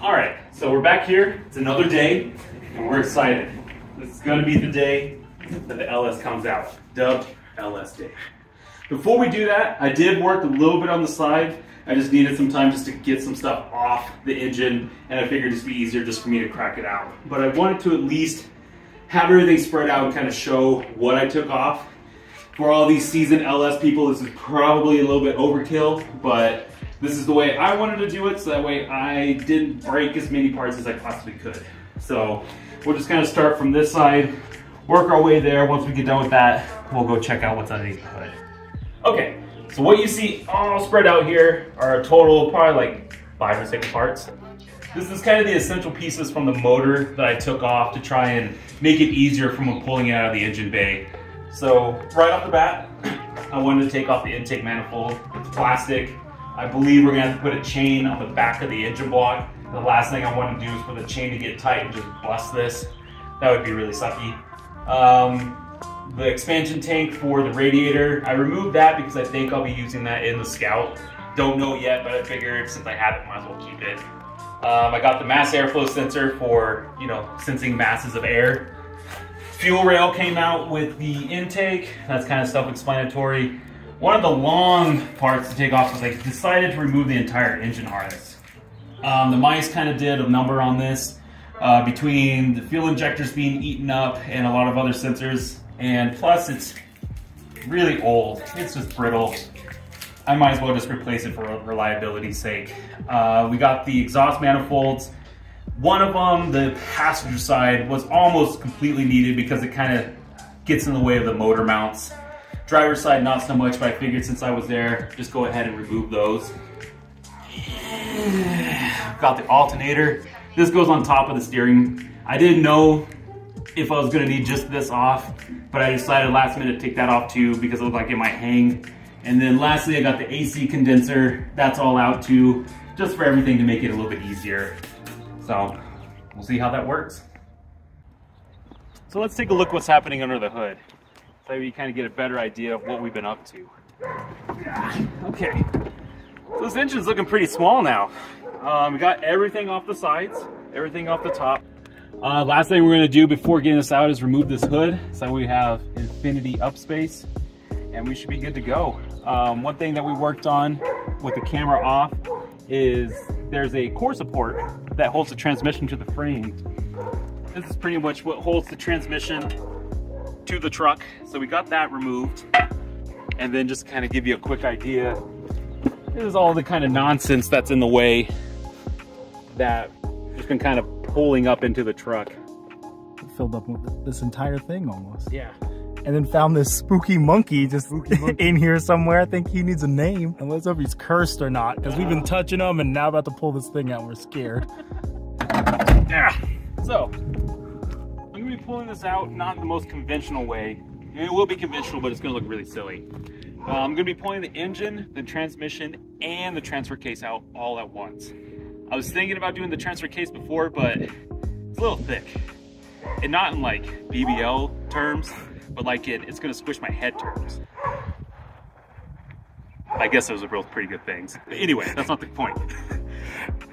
All right, so we're back here. It's another day, and we're excited. This is gonna be the day that the LS comes out, dubbed LS Day. Before we do that, I did work a little bit on the side. I just needed some time just to get some stuff off the engine, and I figured it'd be easier just for me to crack it out. But I wanted to at least have everything spread out and kind of show what I took off. For all these seasoned LS people, this is probably a little bit overkill, but this is the way I wanted to do it, so that way I didn't break as many parts as I possibly could. So we'll just kind of start from this side, work our way there. Once we get done with that, we'll go check out what's underneath the hood. Okay, so what you see all spread out here are a total probably like 5 or 6 parts. This is kind of the essential pieces from the motor that I took off to try and make it easier from pulling it out of the engine bay. So right off the bat, I wanted to take off the intake manifold. It's plastic. I believe we're gonna have to put a chain on the back of the engine block. The last thing I want to do is for the chain to get tight and just bust this. That would be really sucky. The expansion tank for the radiator, I removed that because I think I'll be using that in the Scout. Don't know yet, but I figured since I have it, might as well keep it. I got the mass airflow sensor for, sensing masses of air. Fuel rail came out with the intake. That's kind of self-explanatory. One of the long parts to take off was I decided to remove the entire engine harness. The mice kind of did a number on this between the fuel injectors being eaten up and a lot of other sensors. And plus it's really old. It's just brittle. I might as well just replace it for reliability's sake. We got the exhaust manifolds. One of them, the passenger side, was almost completely needed because it kind of gets in the way of the motor mounts. Driver's side, not so much, but I figured since I was there, just go ahead and remove those. Got the alternator. This goes on top of the steering. I didn't know if I was gonna need just this off, but I decided last minute to take that off too because it looked like it might hang. And then lastly, I got the AC condenser. That's all out too, just for everything to make it a little bit easier. So we'll see how that works. So let's take a look what's happening under the hood. So you kind of get a better idea of what we've been up to. Okay, so this engine's looking pretty small now. We got everything off the sides, everything off the top. Last thing we're gonna do before getting this out is remove this hood so we have infinity up space and we should be good to go. One thing that we worked on with the camera off is there's a core support that holds the transmission to the frame. This is pretty much what holds the transmission to the truck. So we got that removed. And then just kind of give you a quick idea. This is all the kind of nonsense that's in the way that has been kind of pulling up into the truck. Filled up with this entire thing almost. Yeah. And then found this spooky monkey just in here somewhere. I think he needs a name. And let's hope he's cursed or not, because we've been touching him and now about to pull this thing out and we're scared. Yeah. So, I'm gonna be pulling this out not the most conventional way. It will be conventional, but it's gonna look really silly. I'm gonna be pulling the engine, the transmission, and the transfer case out all at once. I was thinking about doing the transfer case before, but it's a little thick. And not in like BBL terms, but like it's gonna squish my head terms. I guess those are both pretty good things. But anyway, that's not the point.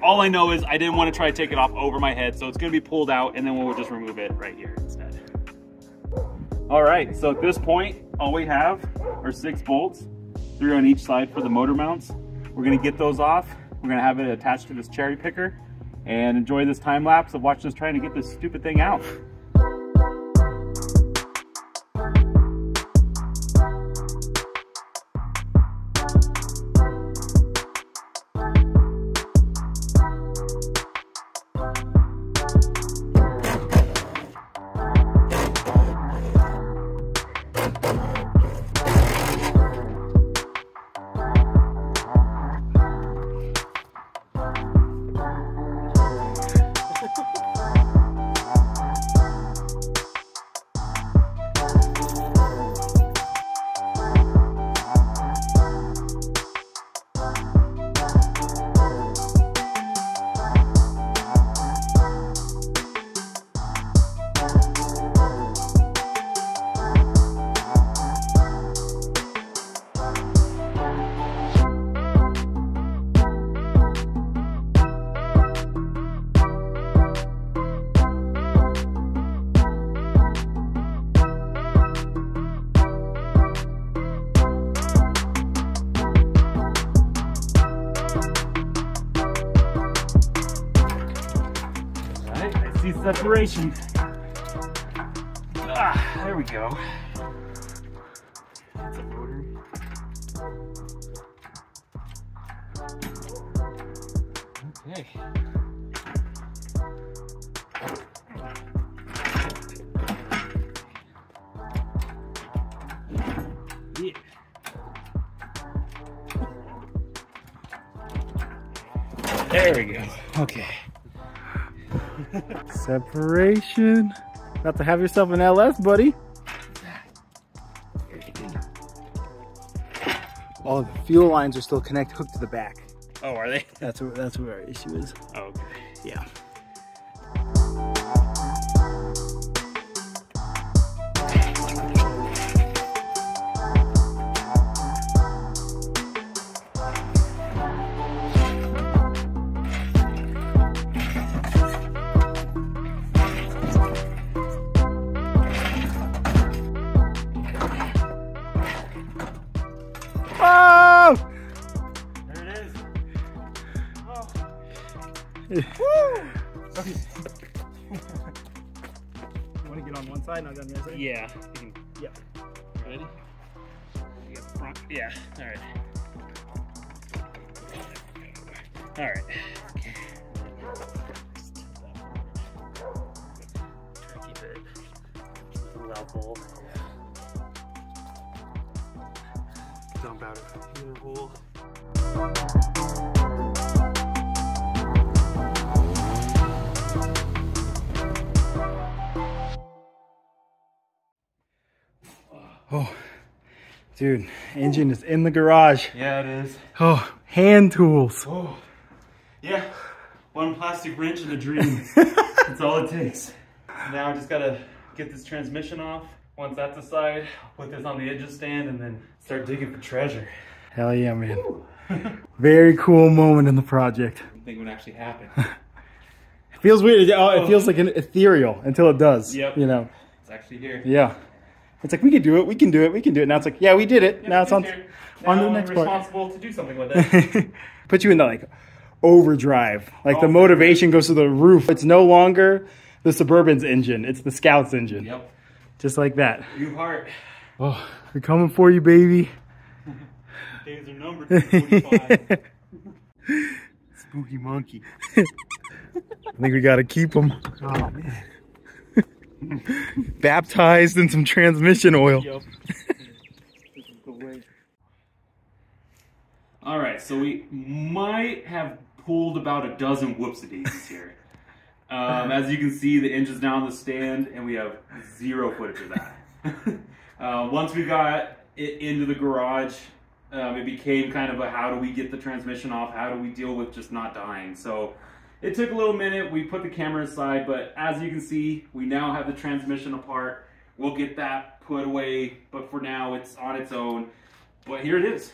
All I know is I didn't want to try to take it off over my head, so it's gonna be pulled out and then we'll just remove it right here instead. All right, so at this point, all we have are 6 bolts, 3 on each side for the motor mounts. We're gonna get those off. We're gonna have it attached to this cherry picker and enjoy this time lapse of watching us trying to get this stupid thing out. Alright, I see separation. Ah, there we go. That's a motor. Okay. Yeah. There we go. Okay. Separation. About to have yourself an LS, buddy. All the fuel lines are still hooked to the back. Oh, are they? That's where our issue is. Oh, okay. Yeah. Oh! There it is. Oh. Woo! Okay. You want to get on one side and I'll get on the other side? Yeah. You can, Yeah. ready? You get the front. Yeah. All right. All right. Okay. Try to keep it level. Dump out of either hole. Oh, dude, engine is in the garage. Yeah, it is. Oh, hand tools. Oh, yeah. One plastic wrench and a dream. That's all it takes. Now I just gotta get this transmission off. Once that's aside, I'll put this on the engine stand and then start digging for treasure. Hell yeah, man. Very cool moment in the project. I think it would actually happen. It feels weird. It feels like an ethereal until it does. Yep. You know. It's actually here. Yeah. It's like we can do it. We can do it. We can do it. Now it's like, yeah, we did it. Yep, now it's on to the next part. I'm responsible to do something with it. Put you in the like overdrive. Like the Oh, motivation goes to the roof. It's no longer the Suburban's engine. It's the Scout's engine. Yep. Just like that. New heart. Oh, we're coming for you, baby. Days are numbered. 45. Spooky monkey. I think we gotta keep him. Oh, man. Baptized in some transmission oil. Yep. All right, so we might have pulled about a dozen whoopsie-daisies here. As you can see, the engine's now on the stand, and we have zero footage of that. Once we got it into the garage, it became kind of a how do we get the transmission off? How do we deal with just not dying? So it took a little minute. We put the camera aside, but as you can see, we now have the transmission apart. We'll get that put away, but for now, it's on its own. But here it is.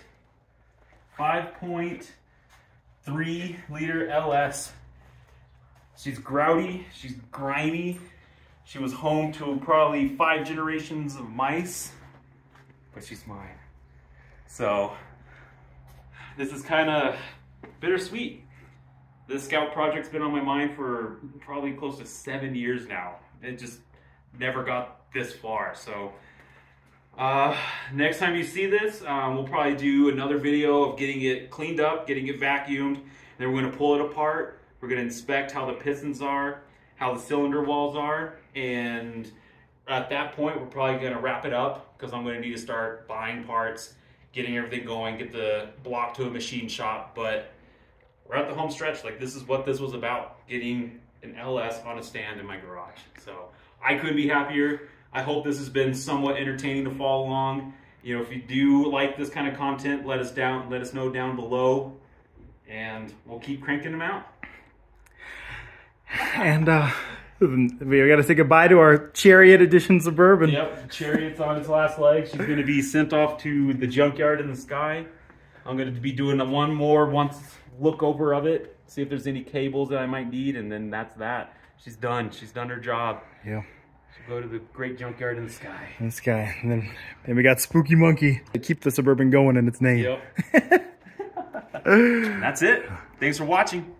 5.3 liter LS. She's grouty, she's grimy. She was home to probably 5 generations of mice, but she's mine. So this is kind of bittersweet. This Scout project's been on my mind for probably close to 7 years now. It just never got this far. So next time you see this, we'll probably do another video of getting it cleaned up, getting it vacuumed. Then we're going to pull it apart. We're going to inspect how the pistons are, how the cylinder walls are, and at that point we're probably going to wrap it up because I'm going to need to start buying parts, getting everything going, get the block to a machine shop. But we're at the home stretch. Like, this is what this was about, getting an LS on a stand in my garage. So I couldn't be happier. I hope this has been somewhat entertaining to follow along. You know, if you do like this kind of content, let us know down below, and we'll keep cranking them out. And we got to say goodbye to our Chariot Edition Suburban. Yep, Chariot's on its last leg. She's going to be sent off to the junkyard in the sky. I'm going to be doing one more look over of it, see if there's any cables that I might need, and then that's that. She's done. She's done her job. Yeah. She'll go to the great junkyard in the sky. In the sky. And then we got Spooky Monkey to keep the Suburban going in its name. Yep. And that's it. Thanks for watching.